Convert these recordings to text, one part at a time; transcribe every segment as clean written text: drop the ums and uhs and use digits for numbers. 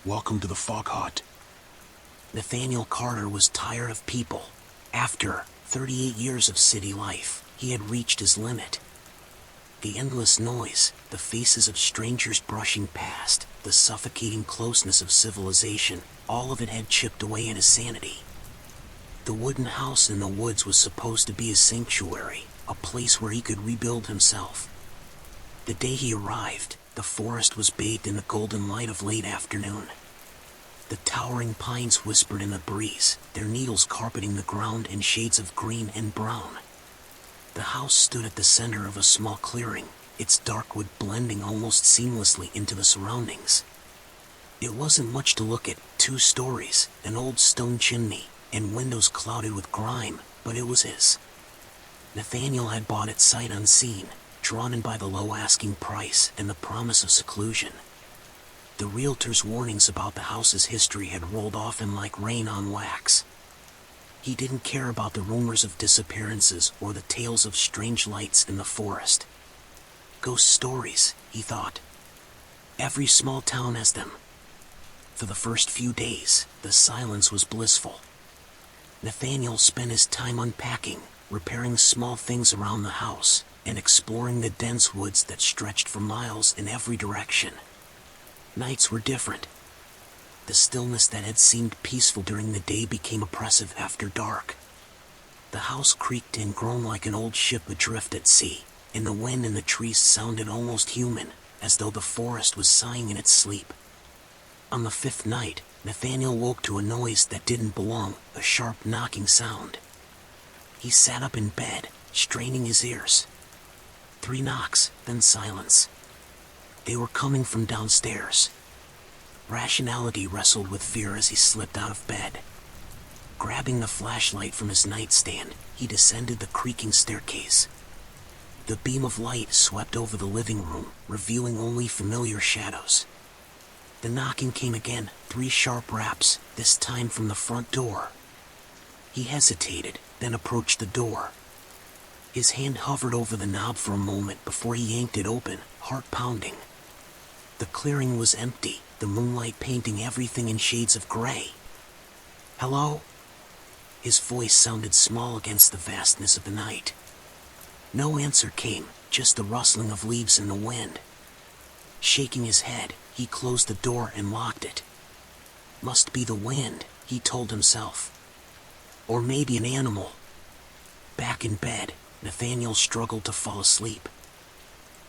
Welcome to the fog hut. Nathaniel Carter was tired of people. After 38 years of city life, he had reached his limit. The endless noise, the faces of strangers brushing past, the suffocating closeness of civilization, all of it had chipped away at his sanity. The wooden house in the woods was supposed to be his sanctuary, a place where he could rebuild himself. The day he arrived, the forest was bathed in the golden light of late afternoon. The towering pines whispered in the breeze, their needles carpeting the ground in shades of green and brown. The house stood at the center of a small clearing, its dark wood blending almost seamlessly into the surroundings. It wasn't much to look at, 2 stories, an old stone chimney, and windows clouded with grime, but it was his. Nathaniel had bought it sight unseen, drawn in by the low asking price and the promise of seclusion. The realtor's warnings about the house's history had rolled off him like rain on wax. He didn't care about the rumors of disappearances or the tales of strange lights in the forest. Ghost stories, he thought. Every small town has them. For the first few days, the silence was blissful. Nathaniel spent his time unpacking, repairing small things around the house, and exploring the dense woods that stretched for miles in every direction. Nights were different. The stillness that had seemed peaceful during the day became oppressive after dark. The house creaked and groaned like an old ship adrift at sea, and the wind in the trees sounded almost human, as though the forest was sighing in its sleep. On the 5th night, Nathaniel woke to a noise that didn't belong, a sharp knocking sound. He sat up in bed, straining his ears. 3 knocks, then silence. They were coming from downstairs. Rationality wrestled with fear as he slipped out of bed. Grabbing the flashlight from his nightstand, he descended the creaking staircase. The beam of light swept over the living room, revealing only familiar shadows. The knocking came again, 3 sharp raps, this time from the front door. He hesitated, then approached the door. His hand hovered over the knob for a moment before he yanked it open, heart pounding. The clearing was empty, the moonlight painting everything in shades of gray. "Hello?" His voice sounded small against the vastness of the night. No answer came, just the rustling of leaves in the wind. Shaking his head, he closed the door and locked it. Must be the wind, he told himself. Or maybe an animal. Back in bed, Nathaniel struggled to fall asleep.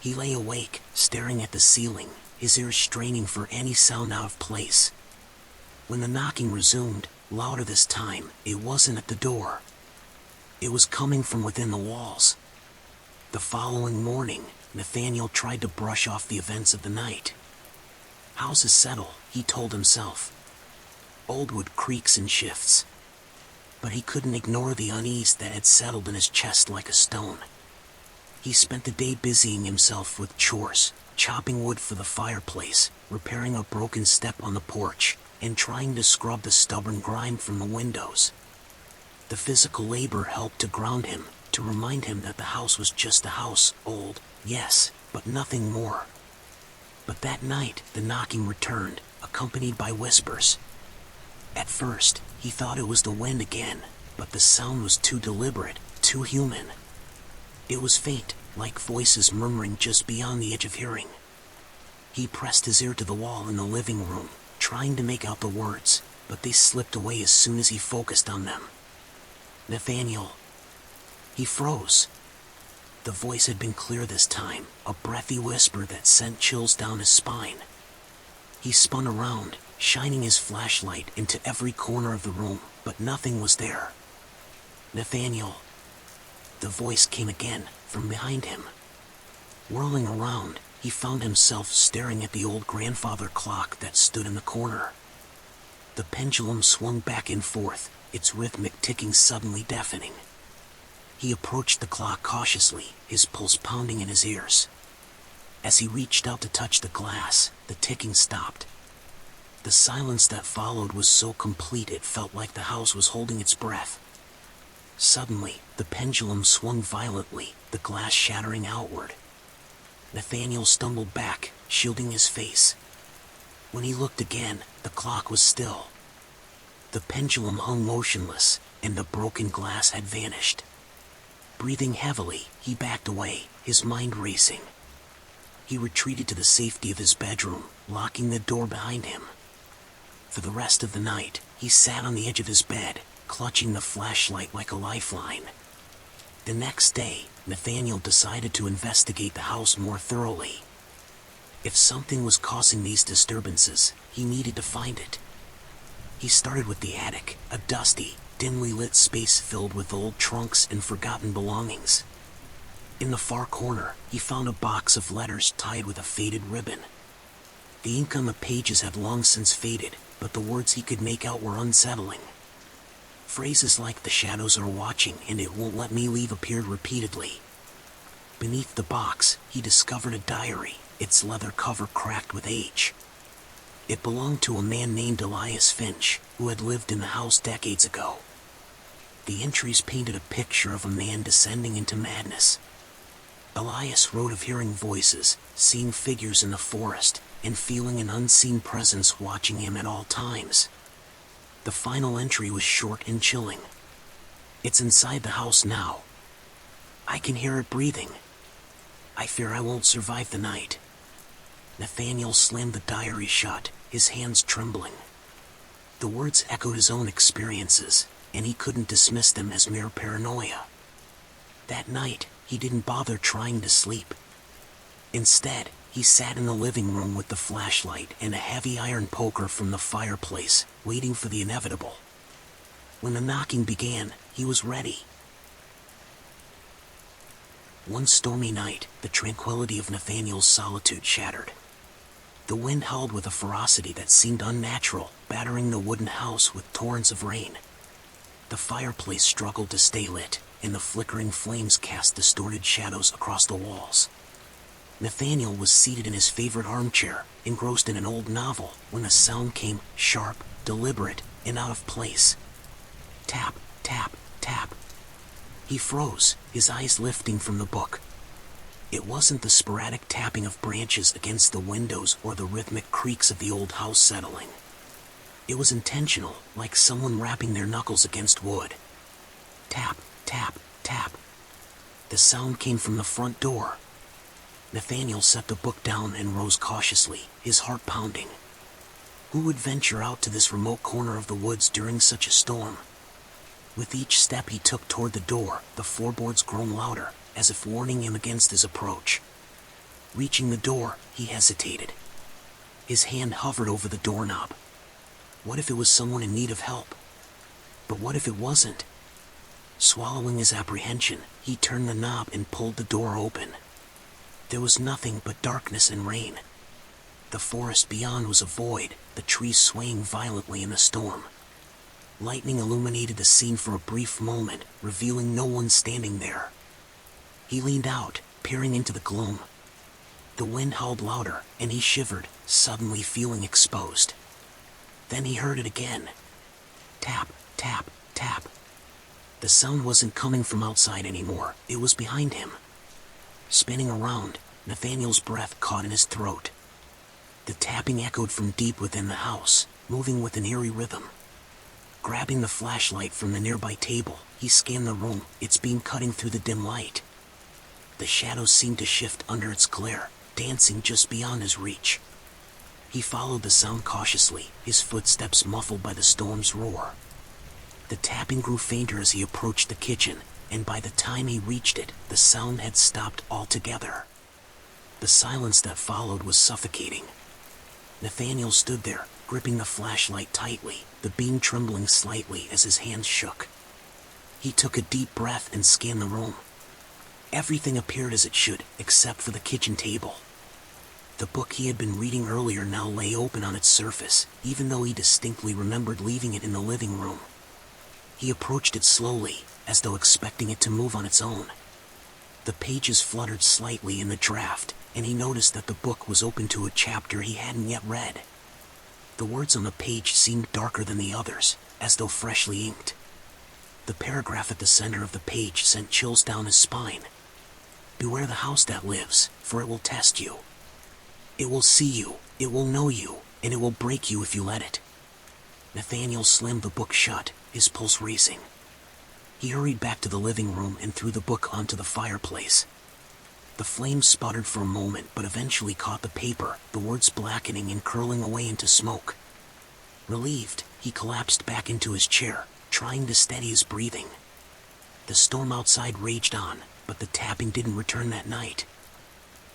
He lay awake, staring at the ceiling, his ears straining for any sound out of place. When the knocking resumed, louder this time, it wasn't at the door. It was coming from within the walls. The following morning, Nathaniel tried to brush off the events of the night. Houses settle, he told himself. Old wood creaks and shifts. But he couldn't ignore the unease that had settled in his chest like a stone. He spent the day busying himself with chores, chopping wood for the fireplace, repairing a broken step on the porch, and trying to scrub the stubborn grime from the windows. The physical labor helped to ground him, to remind him that the house was just a house, old, yes, but nothing more. But that night, the knocking returned, accompanied by whispers. At first, he thought it was the wind again, but the sound was too deliberate, too human. It was faint, like voices murmuring just beyond the edge of hearing. He pressed his ear to the wall in the living room, trying to make out the words, but they slipped away as soon as he focused on them. "Nathaniel." He froze. The voice had been clear this time, a breathy whisper that sent chills down his spine. He spun around, shining his flashlight into every corner of the room, but nothing was there. "Nathaniel." The voice came again, from behind him. Whirling around, he found himself staring at the old grandfather clock that stood in the corner. The pendulum swung back and forth, its rhythmic ticking suddenly deafening. He approached the clock cautiously, his pulse pounding in his ears. As he reached out to touch the glass, the ticking stopped. The silence that followed was so complete it felt like the house was holding its breath. Suddenly, the pendulum swung violently, the glass shattering outward. Nathaniel stumbled back, shielding his face. When he looked again, the clock was still. The pendulum hung motionless, and the broken glass had vanished. Breathing heavily, he backed away, his mind racing. He retreated to the safety of his bedroom, locking the door behind him. For the rest of the night, he sat on the edge of his bed, clutching the flashlight like a lifeline. The next day, Nathaniel decided to investigate the house more thoroughly. If something was causing these disturbances, he needed to find it. He started with the attic, a dusty, dimly lit space filled with old trunks and forgotten belongings. In the far corner, he found a box of letters tied with a faded ribbon. The ink on the pages had long since faded, but the words he could make out were unsettling. Phrases like "the shadows are watching" and "it won't let me leave" appeared repeatedly. Beneath the box, he discovered a diary, its leather cover cracked with age. It belonged to a man named Elias Finch, who had lived in the house decades ago. The entries painted a picture of a man descending into madness. Elias wrote of hearing voices, seeing figures in the forest, and feeling an unseen presence watching him at all times. The final entry was short and chilling. "It's inside the house now. I can hear it breathing. I fear I won't survive the night." Nathaniel slammed the diary shut, his hands trembling. The words echoed his own experiences, and he couldn't dismiss them as mere paranoia. That night, he didn't bother trying to sleep. Instead, he sat in the living room with the flashlight and a heavy iron poker from the fireplace, waiting for the inevitable. When the knocking began, he was ready. One stormy night, the tranquility of Nathaniel's solitude shattered. The wind howled with a ferocity that seemed unnatural, battering the wooden house with torrents of rain. The fireplace struggled to stay lit, and the flickering flames cast distorted shadows across the walls. Nathaniel was seated in his favorite armchair, engrossed in an old novel, when a sound came, sharp, deliberate, and out of place. Tap, tap, tap. He froze, his eyes lifting from the book. It wasn't the sporadic tapping of branches against the windows or the rhythmic creaks of the old house settling. It was intentional, like someone rapping their knuckles against wood. Tap, tap, tap. The sound came from the front door. Nathaniel set the book down and rose cautiously, his heart pounding. Who would venture out to this remote corner of the woods during such a storm? With each step he took toward the door, the floorboards groaned louder, as if warning him against his approach. Reaching the door, he hesitated. His hand hovered over the doorknob. What if it was someone in need of help? But what if it wasn't? Swallowing his apprehension, he turned the knob and pulled the door open. There was nothing but darkness and rain. The forest beyond was a void, the trees swaying violently in the storm. Lightning illuminated the scene for a brief moment, revealing no one standing there. He leaned out, peering into the gloom. The wind howled louder, and he shivered, suddenly feeling exposed. Then he heard it again. Tap, tap, tap. The sound wasn't coming from outside anymore, it was behind him. Spinning around, Nathaniel's breath caught in his throat. The tapping echoed from deep within the house, moving with an eerie rhythm. Grabbing the flashlight from the nearby table, he scanned the room, its beam cutting through the dim light. The shadows seemed to shift under its glare, dancing just beyond his reach. He followed the sound cautiously, his footsteps muffled by the storm's roar. The tapping grew fainter as he approached the kitchen, and by the time he reached it, the sound had stopped altogether. The silence that followed was suffocating. Nathaniel stood there, gripping the flashlight tightly, the beam trembling slightly as his hands shook. He took a deep breath and scanned the room. Everything appeared as it should, except for the kitchen table. The book he had been reading earlier now lay open on its surface, even though he distinctly remembered leaving it in the living room. He approached it slowly, as though expecting it to move on its own. The pages fluttered slightly in the draft, and he noticed that the book was open to a chapter he hadn't yet read. The words on the page seemed darker than the others, as though freshly inked. The paragraph at the center of the page sent chills down his spine. "Beware the house that lives, for it will test you. It will see you, it will know you, and it will break you if you let it. Nathaniel slammed the book shut, his pulse racing. He hurried back to the living room and threw the book onto the fireplace. The flames sputtered for a moment but eventually caught the paper, the words blackening and curling away into smoke. Relieved, he collapsed back into his chair, trying to steady his breathing. The storm outside raged on, but the tapping didn't return that night.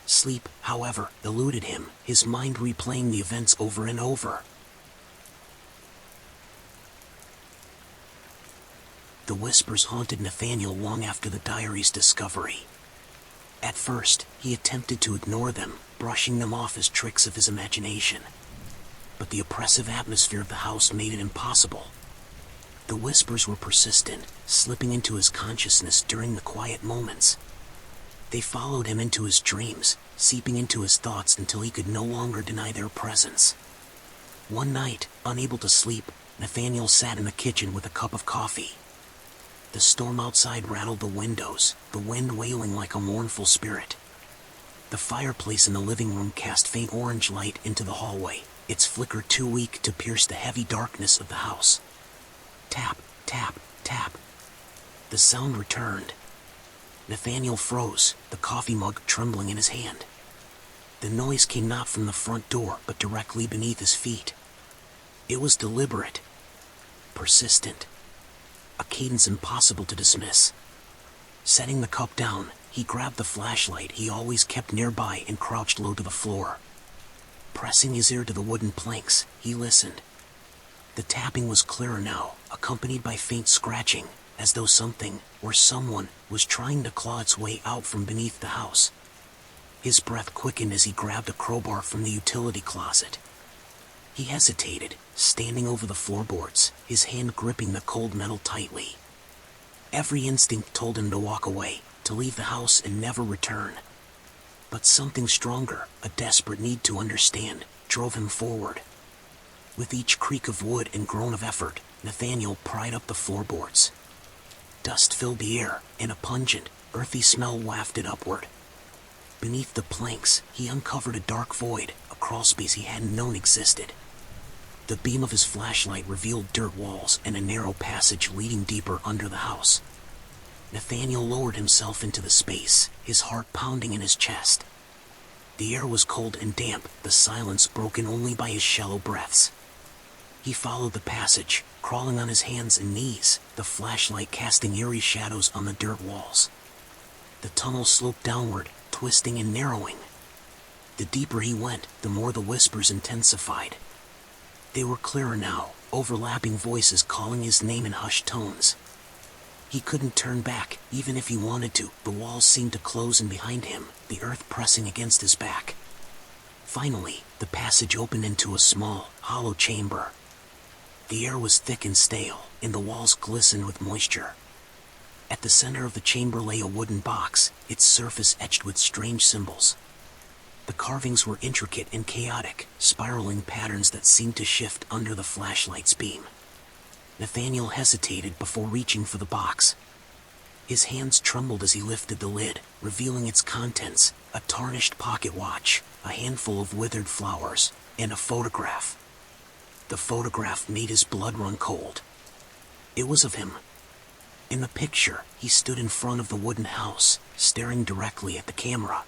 Sleep, however, eluded him, his mind replaying the events over and over. The whispers haunted Nathaniel long after the diary's discovery. At first, he attempted to ignore them, brushing them off as tricks of his imagination. But the oppressive atmosphere of the house made it impossible. The whispers were persistent, slipping into his consciousness during the quiet moments. They followed him into his dreams, seeping into his thoughts until he could no longer deny their presence. One night, unable to sleep, Nathaniel sat in the kitchen with a cup of coffee. The storm outside rattled the windows, the wind wailing like a mournful spirit. The fireplace in the living room cast faint orange light into the hallway, its flicker too weak to pierce the heavy darkness of the house. Tap, tap, tap. The sound returned. Nathaniel froze, the coffee mug trembling in his hand. The noise came not from the front door, but directly beneath his feet. It was deliberate, persistent, a cadence impossible to dismiss. Setting the cup down, he grabbed the flashlight he always kept nearby and crouched low to the floor. Pressing his ear to the wooden planks, he listened. The tapping was clearer now, accompanied by faint scratching, as though something, or someone, was trying to claw its way out from beneath the house. His breath quickened as he grabbed a crowbar from the utility closet. He hesitated, standing over the floorboards, his hand gripping the cold metal tightly. Every instinct told him to walk away, to leave the house and never return. But something stronger, a desperate need to understand, drove him forward. With each creak of wood and groan of effort, Nathaniel pried up the floorboards. Dust filled the air, and a pungent, earthy smell wafted upward. Beneath the planks, he uncovered a dark void, a crawlspace he hadn't known existed. The beam of his flashlight revealed dirt walls and a narrow passage leading deeper under the house. Nathaniel lowered himself into the space, his heart pounding in his chest. The air was cold and damp, the silence broken only by his shallow breaths. He followed the passage, crawling on his hands and knees, the flashlight casting eerie shadows on the dirt walls. The tunnel sloped downward, twisting and narrowing. The deeper he went, the more the whispers intensified. They were clearer now, overlapping voices calling his name in hushed tones. He couldn't turn back, even if he wanted to. The walls seemed to close in behind him, the earth pressing against his back. Finally, the passage opened into a small, hollow chamber. The air was thick and stale, and the walls glistened with moisture. At the center of the chamber lay a wooden box, its surface etched with strange symbols. The carvings were intricate and chaotic, spiraling patterns that seemed to shift under the flashlight's beam. Nathaniel hesitated before reaching for the box. His hands trembled as he lifted the lid, revealing its contents: a tarnished pocket watch, a handful of withered flowers, and a photograph. The photograph made his blood run cold. It was of him. In the picture, he stood in front of the wooden house, staring directly at the camera.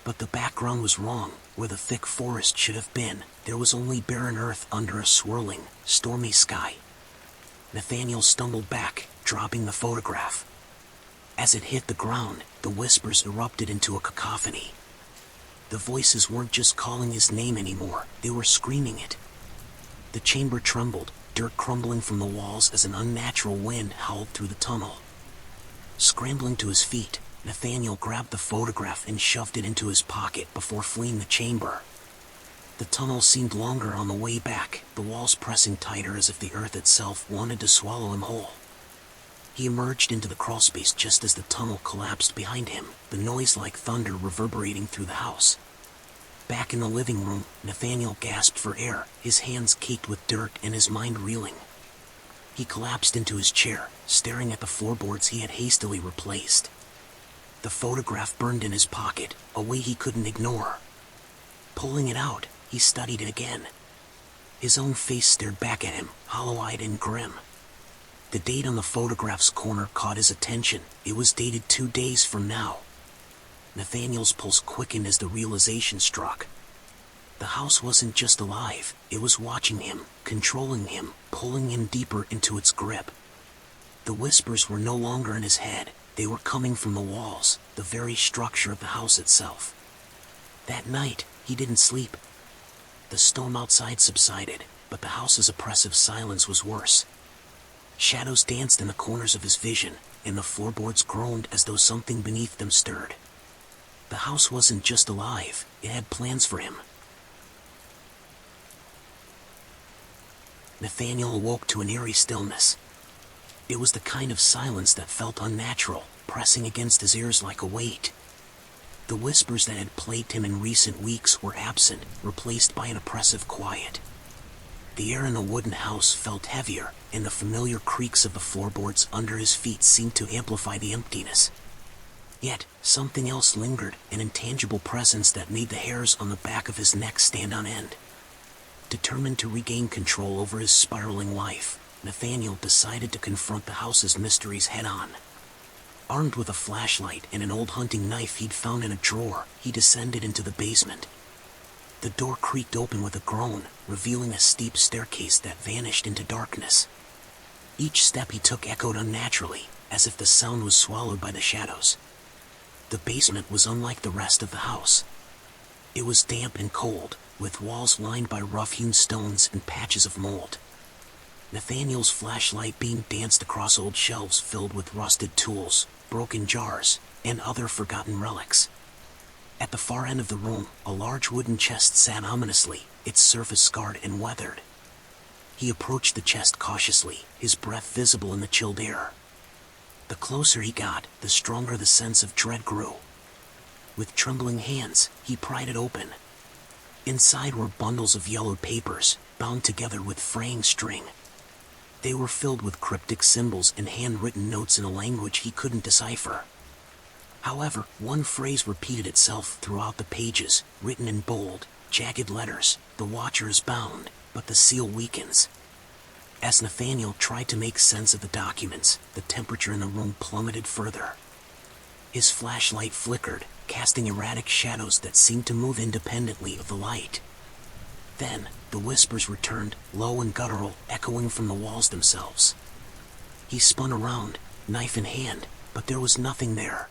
But the background was wrong. Where the thick forest should have been, there was only barren earth under a swirling, stormy sky. Nathaniel stumbled back, dropping the photograph. As it hit the ground, the whispers erupted into a cacophony. The voices weren't just calling his name anymore, they were screaming it. The chamber trembled, dirt crumbling from the walls as an unnatural wind howled through the tunnel. Scrambling to his feet, Nathaniel grabbed the photograph and shoved it into his pocket before fleeing the chamber. The tunnel seemed longer on the way back, the walls pressing tighter as if the earth itself wanted to swallow him whole. He emerged into the crawlspace just as the tunnel collapsed behind him, the noise like thunder reverberating through the house. Back in the living room, Nathaniel gasped for air, his hands caked with dirt and his mind reeling. He collapsed into his chair, staring at the floorboards he had hastily replaced. The photograph burned in his pocket, a way he couldn't ignore. Pulling it out, he studied it again, His own face stared back at him, hollow-eyed and grim. The date on the photograph's corner caught his attention. It was dated 2 days from now. Nathaniel's pulse quickened as the realization struck. The house wasn't just alive, it was watching him, controlling him, pulling him deeper into its grip. The whispers were no longer in his head, they were coming from the walls, the very structure of the house itself. That night, he didn't sleep. The storm outside subsided, but the house's oppressive silence was worse. Shadows danced in the corners of his vision, and the floorboards groaned as though something beneath them stirred. The house wasn't just alive, it had plans for him. Nathaniel awoke to an eerie stillness. It was the kind of silence that felt unnatural, pressing against his ears like a weight. The whispers that had plagued him in recent weeks were absent, replaced by an oppressive quiet. The air in the wooden house felt heavier, and the familiar creaks of the floorboards under his feet seemed to amplify the emptiness. Yet, something else lingered, an intangible presence that made the hairs on the back of his neck stand on end. Determined to regain control over his spiraling life, Nathaniel decided to confront the house's mysteries head-on. Armed with a flashlight and an old hunting knife he'd found in a drawer, he descended into the basement. The door creaked open with a groan, revealing a steep staircase that vanished into darkness. Each step he took echoed unnaturally, as if the sound was swallowed by the shadows. The basement was unlike the rest of the house. It was damp and cold, with walls lined by rough-hewn stones and patches of mold. Nathaniel's flashlight beam danced across old shelves filled with rusted tools, broken jars, and other forgotten relics. At the far end of the room, a large wooden chest sat ominously, its surface scarred and weathered. He approached the chest cautiously, his breath visible in the chilled air. The closer he got, the stronger the sense of dread grew. With trembling hands, he pried it open. Inside were bundles of yellowed papers, bound together with fraying string. They were filled with cryptic symbols and handwritten notes in a language he couldn't decipher. However, one phrase repeated itself throughout the pages, written in bold, jagged letters: "The Watcher is bound, but the seal weakens." As Nathaniel tried to make sense of the documents, the temperature in the room plummeted further. His flashlight flickered, casting erratic shadows that seemed to move independently of the light. Then, the whispers returned, low and guttural, echoing from the walls themselves. He spun around, knife in hand, but there was nothing there.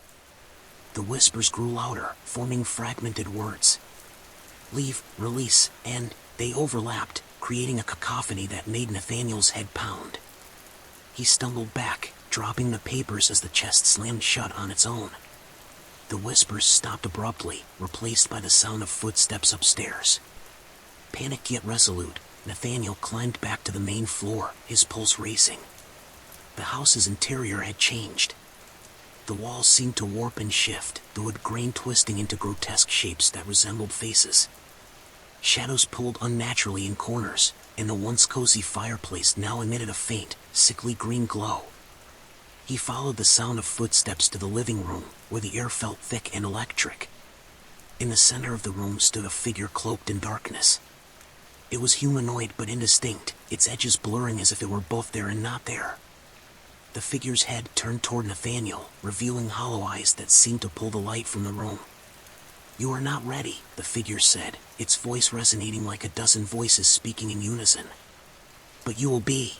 The whispers grew louder, forming fragmented words. Leave, release, and they overlapped, creating a cacophony that made Nathaniel's head pound. He stumbled back, dropping the papers as the chest slammed shut on its own. The whispers stopped abruptly, replaced by the sound of footsteps upstairs. Panicked yet resolute, Nathaniel climbed back to the main floor, his pulse racing. The house's interior had changed. The walls seemed to warp and shift, the wood grain twisting into grotesque shapes that resembled faces. Shadows pulled unnaturally in corners, and the once cozy fireplace now emitted a faint, sickly green glow. He followed the sound of footsteps to the living room, where the air felt thick and electric. In the center of the room stood a figure cloaked in darkness. It was humanoid but indistinct, its edges blurring as if it were both there and not there. The figure's head turned toward Nathaniel, revealing hollow eyes that seemed to pull the light from the room. "You are not ready," the figure said, its voice resonating like a dozen voices speaking in unison. "But you will be."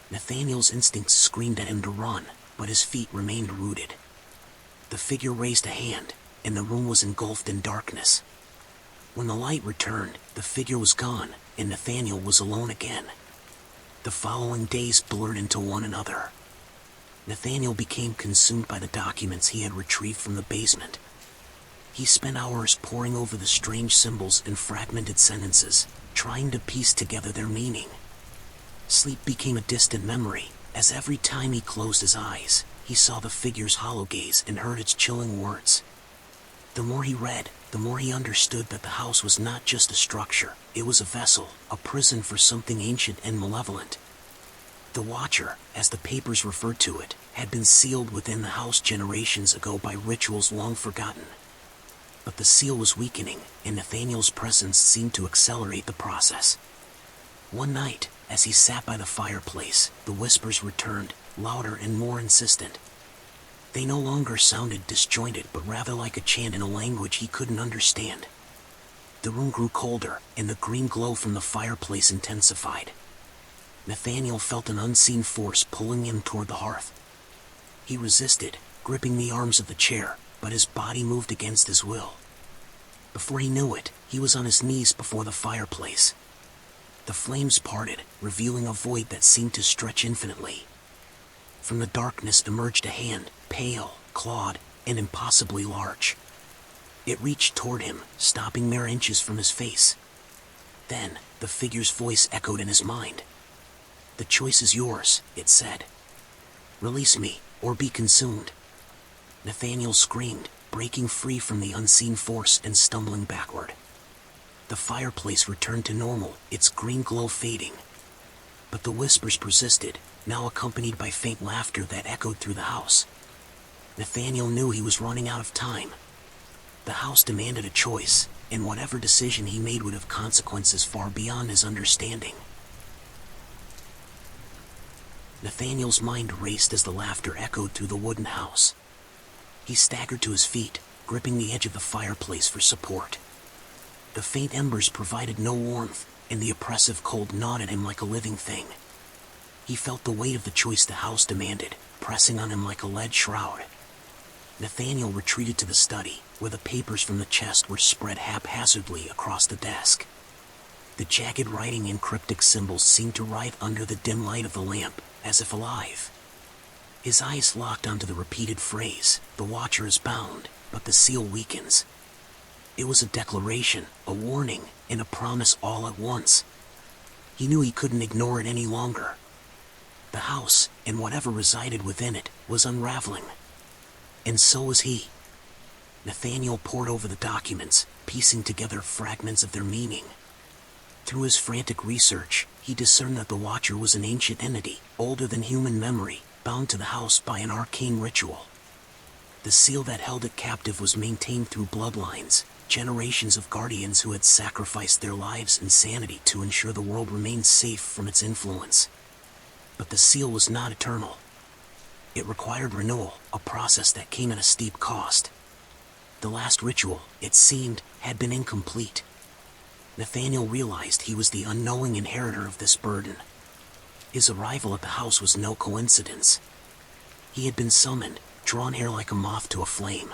Nathaniel's instincts screamed at him to run, but his feet remained rooted. The figure raised a hand, and the room was engulfed in darkness. When the light returned, the figure was gone, and Nathaniel was alone again. The following days blurred into one another. Nathaniel became consumed by the documents he had retrieved from the basement. He spent hours poring over the strange symbols and fragmented sentences, trying to piece together their meaning. Sleep became a distant memory, as every time he closed his eyes, he saw the figure's hollow gaze and heard its chilling words. The more he read, the more he understood that the house was not just a structure, it was a vessel, a prison for something ancient and malevolent. The Watcher, as the papers referred to it, had been sealed within the house generations ago by rituals long forgotten. But the seal was weakening, and Nathaniel's presence seemed to accelerate the process. One night, as he sat by the fireplace, the whispers returned, louder and more insistent. They no longer sounded disjointed, but rather like a chant in a language he couldn't understand. The room grew colder, and the green glow from the fireplace intensified. Nathaniel felt an unseen force pulling him toward the hearth. He resisted, gripping the arms of the chair, but his body moved against his will. Before he knew it, he was on his knees before the fireplace. The flames parted, revealing a void that seemed to stretch infinitely. From the darkness emerged a hand, pale, clawed, and impossibly large. It reached toward him, stopping mere inches from his face. Then, the figure's voice echoed in his mind. "The choice is yours," it said. "Release me, or be consumed." Nathaniel screamed, breaking free from the unseen force and stumbling backward. The fireplace returned to normal, its green glow fading. But the whispers persisted, now accompanied by faint laughter that echoed through the house. Nathaniel knew he was running out of time. The house demanded a choice, and whatever decision he made would have consequences far beyond his understanding. Nathaniel's mind raced as the laughter echoed through the wooden house. He staggered to his feet, gripping the edge of the fireplace for support. The faint embers provided no warmth, and the oppressive cold gnawed at him like a living thing. He felt the weight of the choice the house demanded, pressing on him like a lead shroud. Nathaniel retreated to the study, where the papers from the chest were spread haphazardly across the desk. The jagged writing and cryptic symbols seemed to writhe under the dim light of the lamp, as if alive. His eyes locked onto the repeated phrase, "The Watcher is bound, but the seal weakens." It was a declaration, a warning, and a promise all at once. He knew he couldn't ignore it any longer. The house, and whatever resided within it, was unraveling. And so was he. Nathaniel pored over the documents, piecing together fragments of their meaning. Through his frantic research, he discerned that the Watcher was an ancient entity, older than human memory, bound to the house by an arcane ritual. The seal that held it captive was maintained through bloodlines, generations of guardians who had sacrificed their lives and sanity to ensure the world remained safe from its influence. But the seal was not eternal. It required renewal, a process that came at a steep cost. The last ritual, it seemed, had been incomplete. Nathaniel realized he was the unknowing inheritor of this burden. His arrival at the house was no coincidence. He had been summoned, drawn here like a moth to a flame.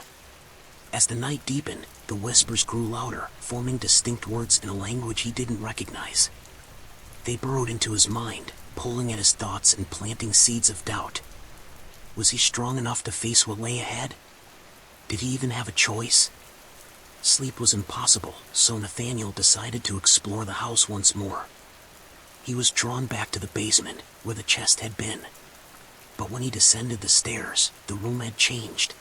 As the night deepened, the whispers grew louder, forming distinct words in a language he didn't recognize. They burrowed into his mind, pulling at his thoughts and planting seeds of doubt. Was he strong enough to face what lay ahead? Did he even have a choice? Sleep was impossible, so Nathaniel decided to explore the house once more. He was drawn back to the basement, where the chest had been. But when he descended the stairs, the room had changed.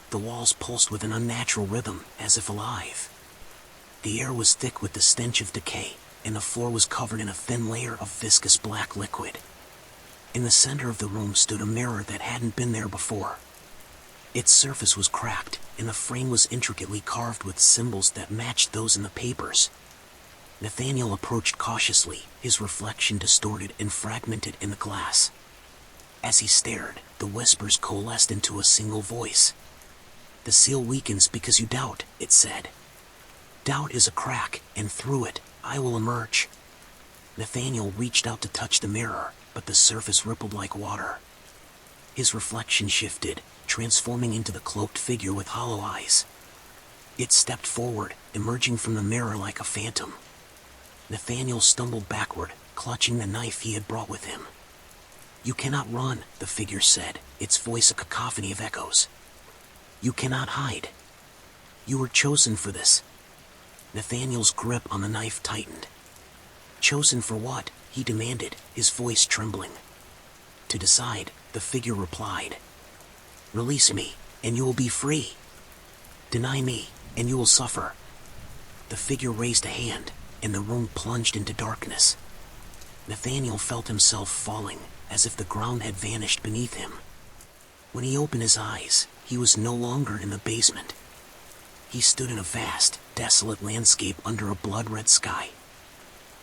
The walls pulsed with an unnatural rhythm, as if alive. The air was thick with the stench of decay, and the floor was covered in a thin layer of viscous black liquid. In the center of the room stood a mirror that hadn't been there before. Its surface was cracked, and the frame was intricately carved with symbols that matched those in the papers. Nathaniel approached cautiously, his reflection distorted and fragmented in the glass. As he stared, the whispers coalesced into a single voice. "The seal weakens because you doubt," it said. "Doubt is a crack, and through it, I will emerge." Nathaniel reached out to touch the mirror, but the surface rippled like water. His reflection shifted, transforming into the cloaked figure with hollow eyes. It stepped forward, emerging from the mirror like a phantom. Nathaniel stumbled backward, clutching the knife he had brought with him. "You cannot run," the figure said, its voice a cacophony of echoes. "You cannot hide. You were chosen for this." Nathaniel's grip on the knife tightened. "Chosen for what?" he demanded, his voice trembling. "To decide," the figure replied. "Release me, and you will be free. Deny me, and you will suffer." The figure raised a hand, and the room plunged into darkness. Nathaniel felt himself falling, as if the ground had vanished beneath him. When he opened his eyes, he was no longer in the basement. He stood in a vast, desolate landscape under a blood-red sky.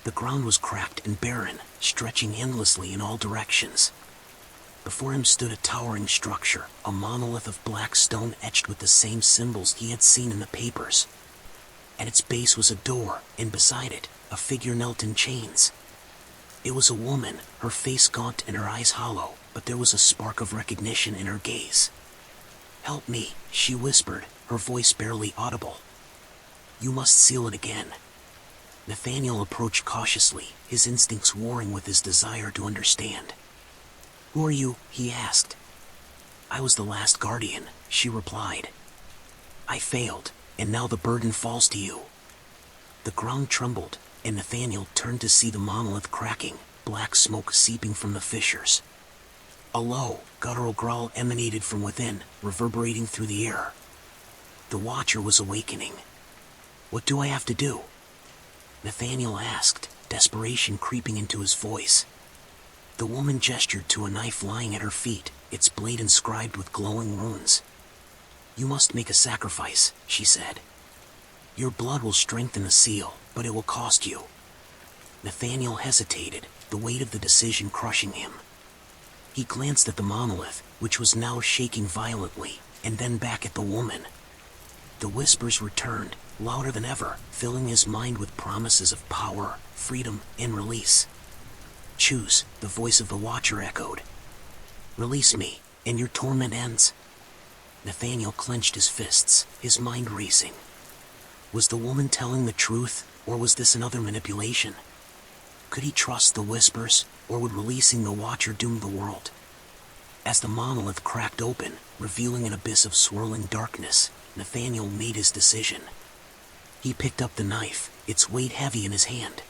The ground was cracked and barren, stretching endlessly in all directions. Before him stood a towering structure, a monolith of black stone etched with the same symbols he had seen in the papers. At its base was a door, and beside it, a figure knelt in chains. It was a woman, her face gaunt and her eyes hollow, but there was a spark of recognition in her gaze. "Help me," she whispered, her voice barely audible. "You must seal it again." Nathaniel approached cautiously, his instincts warring with his desire to understand. "Who are you?" he asked. "I was the last guardian," she replied. "I failed, and now the burden falls to you." The ground trembled, and Nathaniel turned to see the monolith cracking, black smoke seeping from the fissures. A low, guttural growl emanated from within, reverberating through the air. The Watcher was awakening. "What do I have to do?" Nathaniel asked, desperation creeping into his voice. The woman gestured to a knife lying at her feet, its blade inscribed with glowing runes. "You must make a sacrifice," she said. "Your blood will strengthen the seal, but it will cost you." Nathaniel hesitated, the weight of the decision crushing him. He glanced at the monolith, which was now shaking violently, and then back at the woman. The whispers returned, louder than ever, filling his mind with promises of power, freedom, and release. "Choose," the voice of the Watcher echoed. "Release me, and your torment ends." Nathaniel clenched his fists, his mind racing. Was the woman telling the truth, or was this another manipulation? Could he trust the whispers, or would releasing the Watcher doom the world? As the monolith cracked open, revealing an abyss of swirling darkness, Nathaniel made his decision. He picked up the knife, its weight heavy in his hand.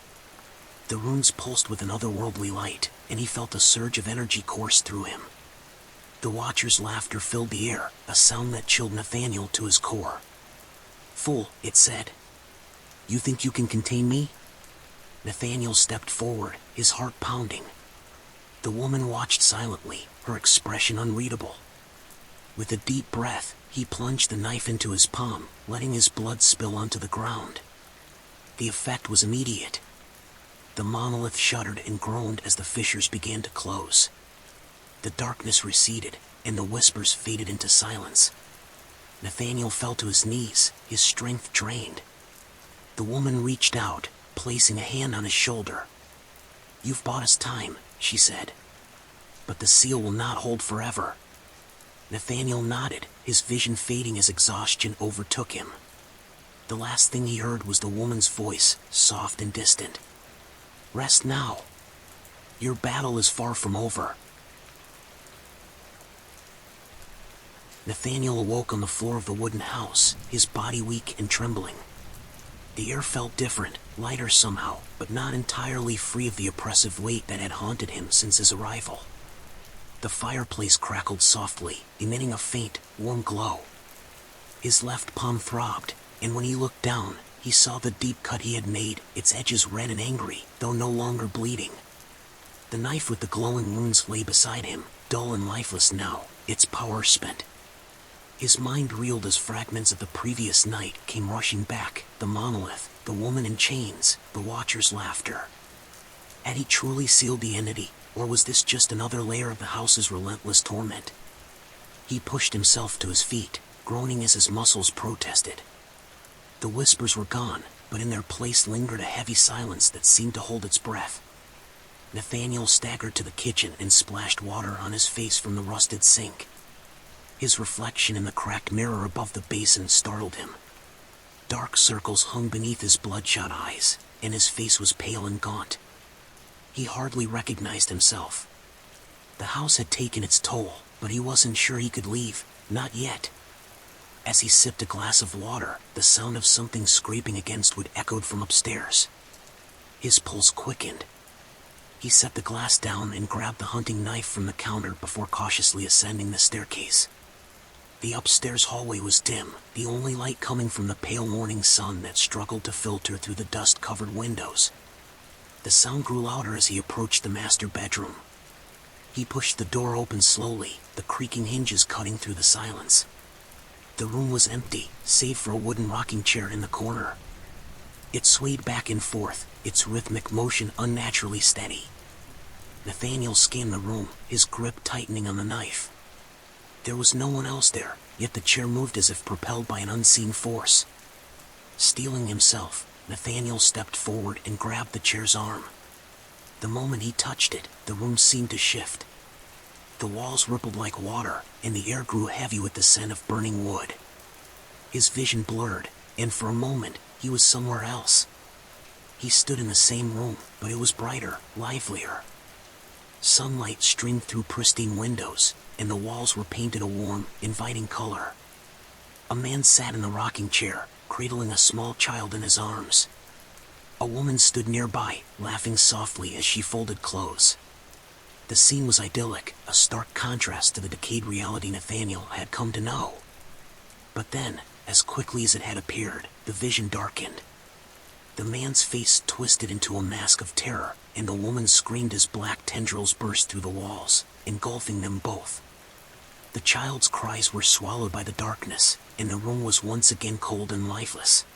The runes pulsed with an otherworldly light, and he felt a surge of energy course through him. The Watcher's laughter filled the air, a sound that chilled Nathaniel to his core. "Fool," it said. "You think you can contain me?" Nathaniel stepped forward, his heart pounding. The woman watched silently, her expression unreadable. With a deep breath, he plunged the knife into his palm, letting his blood spill onto the ground. The effect was immediate. The monolith shuddered and groaned as the fissures began to close. The darkness receded, and the whispers faded into silence. Nathaniel fell to his knees, his strength drained. The woman reached out, placing a hand on his shoulder. "You've bought us time," she said. "But the seal will not hold forever." Nathaniel nodded, his vision fading as exhaustion overtook him. The last thing he heard was the woman's voice, soft and distant. "Rest now. Your battle is far from over." Nathaniel awoke on the floor of the wooden house, his body weak and trembling. The air felt different, lighter somehow, but not entirely free of the oppressive weight that had haunted him since his arrival. The fireplace crackled softly, emitting a faint, warm glow. His left palm throbbed, and when he looked down, he saw the deep cut he had made, its edges red and angry, though no longer bleeding. The knife with the glowing runes lay beside him, dull and lifeless now, its power spent. His mind reeled as fragments of the previous night came rushing back, the monolith, the woman in chains, the Watcher's laughter. Had he truly sealed the entity, or was this just another layer of the house's relentless torment? He pushed himself to his feet, groaning as his muscles protested. The whispers were gone, but in their place lingered a heavy silence that seemed to hold its breath. Nathaniel staggered to the kitchen and splashed water on his face from the rusted sink. His reflection in the cracked mirror above the basin startled him. Dark circles hung beneath his bloodshot eyes, and his face was pale and gaunt. He hardly recognized himself. The house had taken its toll, but he wasn't sure he could leave, not yet. As he sipped a glass of water, the sound of something scraping against wood echoed from upstairs. His pulse quickened. He set the glass down and grabbed the hunting knife from the counter before cautiously ascending the staircase. The upstairs hallway was dim, the only light coming from the pale morning sun that struggled to filter through the dust-covered windows. The sound grew louder as he approached the master bedroom. He pushed the door open slowly, the creaking hinges cutting through the silence. The room was empty, save for a wooden rocking chair in the corner. It swayed back and forth, its rhythmic motion unnaturally steady. Nathaniel scanned the room, his grip tightening on the knife. There was no one else there, yet the chair moved as if propelled by an unseen force. Steeling himself, Nathaniel stepped forward and grabbed the chair's arm. The moment he touched it, the room seemed to shift. The walls rippled like water, and the air grew heavy with the scent of burning wood. His vision blurred, and for a moment, he was somewhere else. He stood in the same room, but it was brighter, livelier. Sunlight streamed through pristine windows, and the walls were painted a warm, inviting color. A man sat in the rocking chair, cradling a small child in his arms. A woman stood nearby, laughing softly as she folded clothes. The scene was idyllic, a stark contrast to the decayed reality Nathaniel had come to know. But then, as quickly as it had appeared, the vision darkened. The man's face twisted into a mask of terror, and the woman screamed as black tendrils burst through the walls, engulfing them both. The child's cries were swallowed by the darkness, and the room was once again cold and lifeless.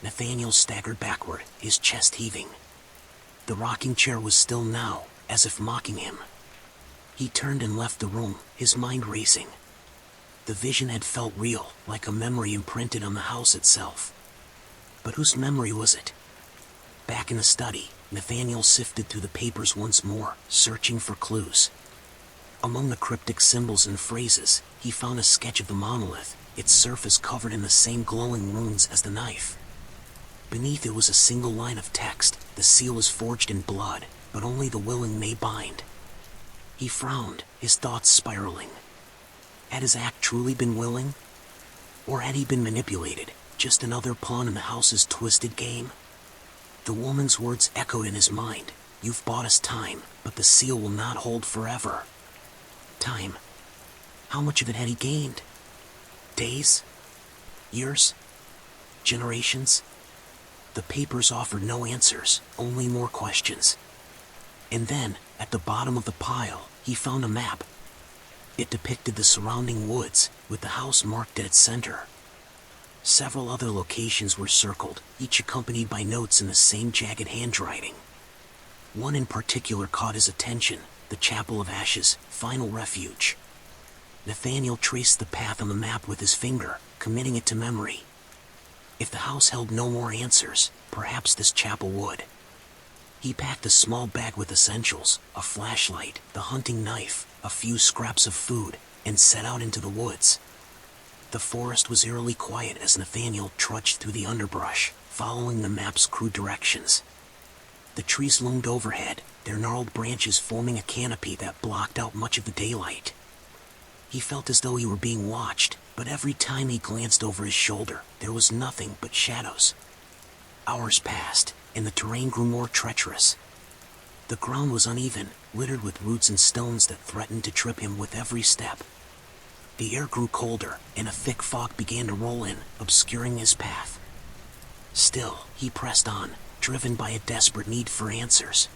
Nathaniel staggered backward, his chest heaving. The rocking chair was still now, as if mocking him. He turned and left the room, his mind racing. The vision had felt real, like a memory imprinted on the house itself. But whose memory was it? Back in the study, Nathaniel sifted through the papers once more, searching for clues. Among the cryptic symbols and phrases, he found a sketch of the monolith, its surface covered in the same glowing runes as the knife. Beneath it was a single line of text, the seal is forged in blood, but only the willing may bind. He frowned, his thoughts spiraling. Had his act truly been willing? Or had he been manipulated, just another pawn in the house's twisted game? The woman's words echoed in his mind. You've bought us time, but the seal will not hold forever. Time. How much of it had he gained? Days? Years? Generations? The papers offered no answers, only more questions. And then, at the bottom of the pile, he found a map. It depicted the surrounding woods, with the house marked at its center. Several other locations were circled, each accompanied by notes in the same jagged handwriting. One in particular caught his attention, the Chapel of Ashes, final refuge. Nathaniel traced the path on the map with his finger, committing it to memory. If the house held no more answers, perhaps this chapel would. He packed a small bag with essentials, a flashlight, the hunting knife, a few scraps of food, and set out into the woods. The forest was eerily quiet as Nathaniel trudged through the underbrush, following the map's crude directions. The trees loomed overhead, their gnarled branches forming a canopy that blocked out much of the daylight. He felt as though he were being watched, but every time he glanced over his shoulder, there was nothing but shadows. Hours passed, and the terrain grew more treacherous. The ground was uneven, littered with roots and stones that threatened to trip him with every step. The air grew colder, and a thick fog began to roll in, obscuring his path. Still, he pressed on, driven by a desperate need for answers.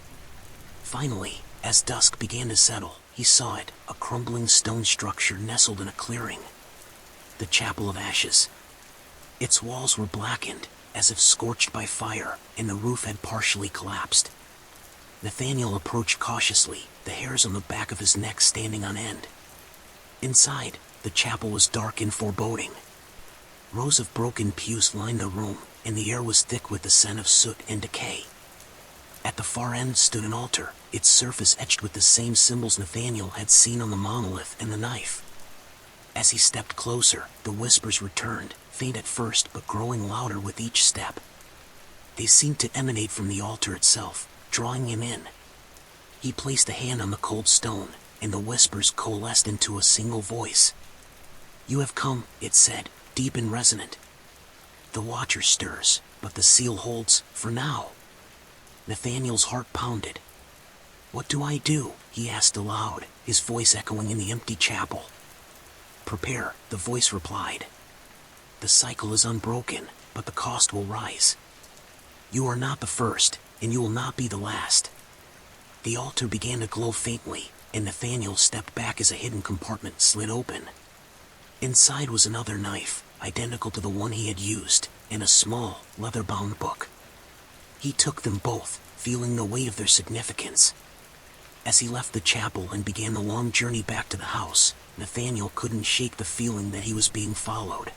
Finally, as dusk began to settle, he saw it, a crumbling stone structure nestled in a clearing. The Chapel of Ashes. Its walls were blackened, as if scorched by fire, and the roof had partially collapsed. Nathaniel approached cautiously, the hairs on the back of his neck standing on end. Inside, the chapel was dark and foreboding. Rows of broken pews lined the room, and the air was thick with the scent of soot and decay. At the far end stood an altar, its surface etched with the same symbols Nathaniel had seen on the monolith and the knife. As he stepped closer, the whispers returned, faint at first but growing louder with each step. They seemed to emanate from the altar itself, drawing him in. He placed a hand on the cold stone, and the whispers coalesced into a single voice. You have come, it said, deep and resonant. The watcher stirs, but the seal holds, for now. Nathaniel's heart pounded. What do I do? He asked aloud, his voice echoing in the empty chapel. Prepare, the voice replied. The cycle is unbroken, but the cost will rise. You are not the first, and you will not be the last. The altar began to glow faintly, and Nathaniel stepped back as a hidden compartment slid open. Inside was another knife, identical to the one he had used, and a small, leather-bound book. He took them both, feeling the weight of their significance. As he left the chapel and began the long journey back to the house, Nathaniel couldn't shake the feeling that he was being followed.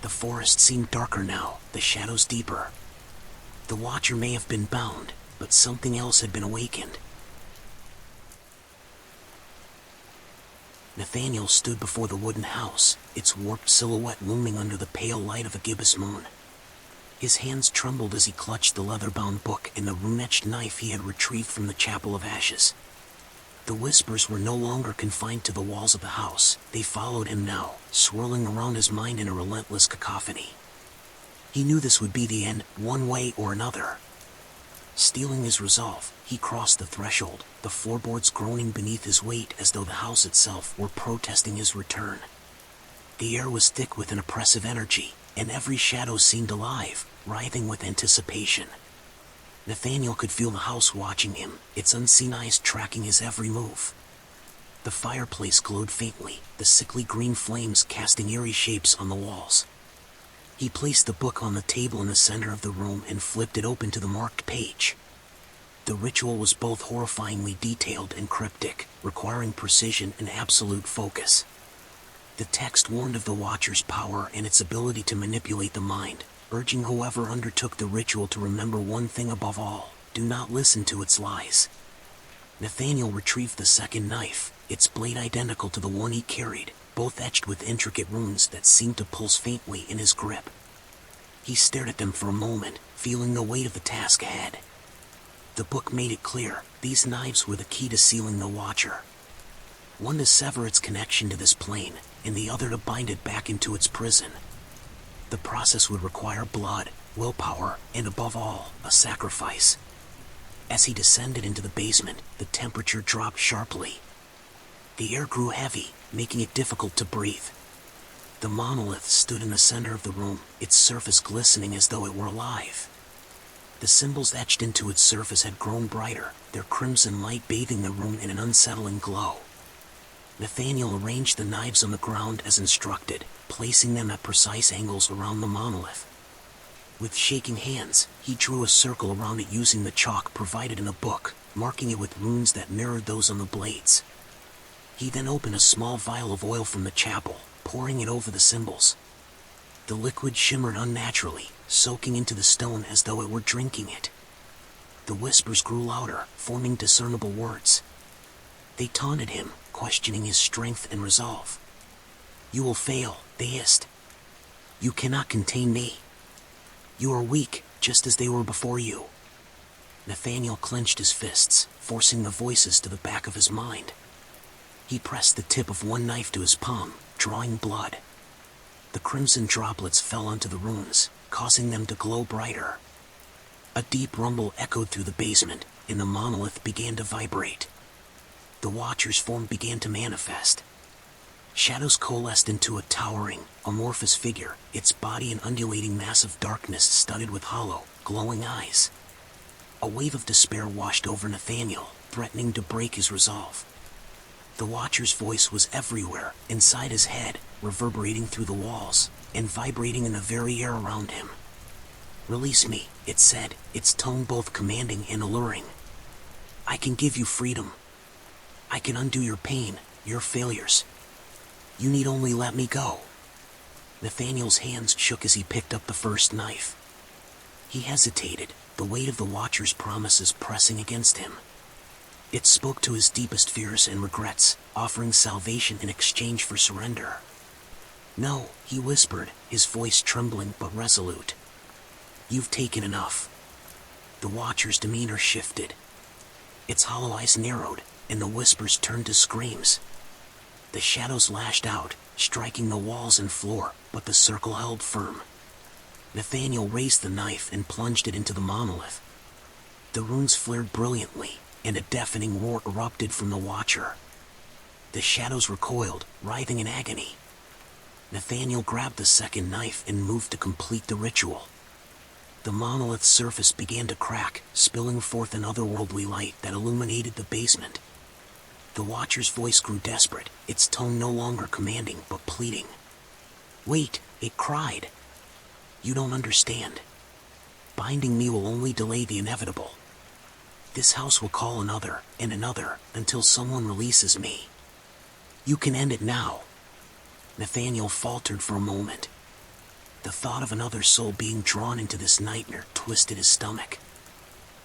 The forest seemed darker now, the shadows deeper. The watcher may have been bound, but something else had been awakened. Nathaniel stood before the wooden house, its warped silhouette looming under the pale light of a gibbous moon. His hands trembled as he clutched the leather-bound book and the rune-etched knife he had retrieved from the Chapel of Ashes. The whispers were no longer confined to the walls of the house. They followed him now, swirling around his mind in a relentless cacophony. He knew this would be the end, one way or another. Steeling his resolve, he crossed the threshold, the floorboards groaning beneath his weight as though the house itself were protesting his return. The air was thick with an oppressive energy, and every shadow seemed alive, writhing with anticipation. Nathaniel could feel the house watching him, its unseen eyes tracking his every move. The fireplace glowed faintly, the sickly green flames casting eerie shapes on the walls. He placed the book on the table in the center of the room and flipped it open to the marked page. The ritual was both horrifyingly detailed and cryptic, requiring precision and absolute focus. The text warned of the Watcher's power and its ability to manipulate the mind, urging whoever undertook the ritual to remember one thing above all: do not listen to its lies. Nathaniel retrieved the second knife, its blade identical to the one he carried, both etched with intricate runes that seemed to pulse faintly in his grip. He stared at them for a moment, feeling the weight of the task ahead. The book made it clear, these knives were the key to sealing the Watcher. One to sever its connection to this plane, and the other to bind it back into its prison. The process would require blood, willpower, and above all, a sacrifice. As he descended into the basement, the temperature dropped sharply. The air grew heavy, making it difficult to breathe. The monolith stood in the center of the room, its surface glistening as though it were alive. The symbols etched into its surface had grown brighter, their crimson light bathing the room in an unsettling glow. Nathaniel arranged the knives on the ground as instructed, placing them at precise angles around the monolith. With shaking hands, he drew a circle around it using the chalk provided in the book, marking it with runes that mirrored those on the blades. He then opened a small vial of oil from the chapel, pouring it over the symbols. The liquid shimmered unnaturally, soaking into the stone as though it were drinking it. The whispers grew louder, forming discernible words. They taunted him, questioning his strength and resolve. "You will fail," they hissed. "You cannot contain me. You are weak, just as they were before you." Nathaniel clenched his fists, forcing the voices to the back of his mind. He pressed the tip of one knife to his palm, drawing blood. The crimson droplets fell onto the runes, causing them to glow brighter. A deep rumble echoed through the basement, and the monolith began to vibrate. The Watcher's form began to manifest. Shadows coalesced into a towering, amorphous figure, its body an undulating mass of darkness studded with hollow, glowing eyes. A wave of despair washed over Nathaniel, threatening to break his resolve. The Watcher's voice was everywhere, inside his head, reverberating through the walls, and vibrating in the very air around him. "Release me," it said, its tone both commanding and alluring. "I can give you freedom. I can undo your pain, your failures. You need only let me go." Nathaniel's hands shook as he picked up the first knife. He hesitated, the weight of the Watcher's promises pressing against him. It spoke to his deepest fears and regrets, offering salvation in exchange for surrender. "No," he whispered, his voice trembling but resolute. "You've taken enough." The Watcher's demeanor shifted. Its hollow eyes narrowed, and the whispers turned to screams. The shadows lashed out, striking the walls and floor, but the circle held firm. Nathaniel raised the knife and plunged it into the monolith. The runes flared brilliantly, and a deafening roar erupted from the Watcher. The shadows recoiled, writhing in agony. Nathaniel grabbed the second knife and moved to complete the ritual. The monolith's surface began to crack, spilling forth an otherworldly light that illuminated the basement. The Watcher's voice grew desperate, its tone no longer commanding but pleading. "Wait," it cried. "You don't understand. Binding me will only delay the inevitable. This house will call another, and another, until someone releases me. You can end it now. Nathaniel faltered for a moment. The thought of another soul being drawn into this nightmare twisted his stomach.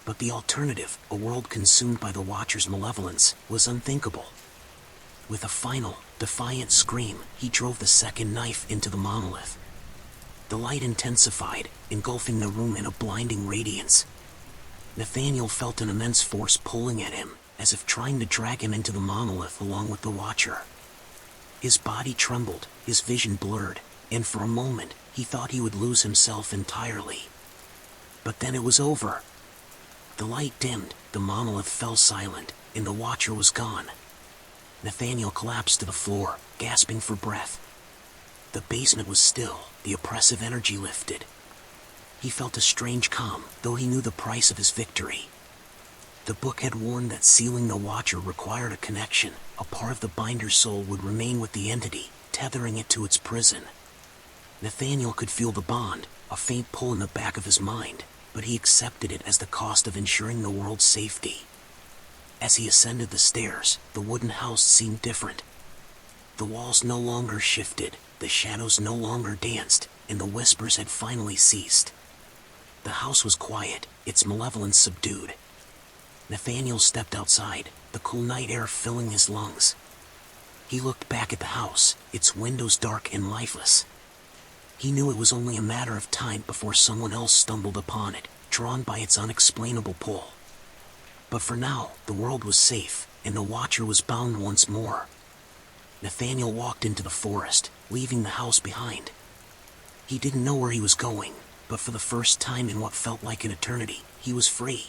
But the alternative, a world consumed by the Watcher's malevolence, was unthinkable. With a final, defiant scream, he drove the second knife into the monolith. The light intensified, engulfing the room in a blinding radiance. Nathaniel felt an immense force pulling at him, as if trying to drag him into the monolith along with the Watcher. His body trembled, his vision blurred, and for a moment, he thought he would lose himself entirely. But then it was over. The light dimmed, the monolith fell silent, and the Watcher was gone. Nathaniel collapsed to the floor, gasping for breath. The basement was still, the oppressive energy lifted. He felt a strange calm, though he knew the price of his victory. The book had warned that sealing the Watcher required a connection. A part of the binder's soul would remain with the entity, tethering it to its prison. Nathaniel could feel the bond, a faint pull in the back of his mind, but he accepted it as the cost of ensuring the world's safety. As he ascended the stairs, the wooden house seemed different. The walls no longer shifted, the shadows no longer danced, and the whispers had finally ceased. The house was quiet, its malevolence subdued. Nathaniel stepped outside, the cool night air filling his lungs. He looked back at the house, its windows dark and lifeless. He knew it was only a matter of time before someone else stumbled upon it, drawn by its unexplainable pull. But for now, the world was safe, and the Watcher was bound once more. Nathaniel walked into the forest, leaving the house behind. He didn't know where he was going, but for the first time in what felt like an eternity, he was free.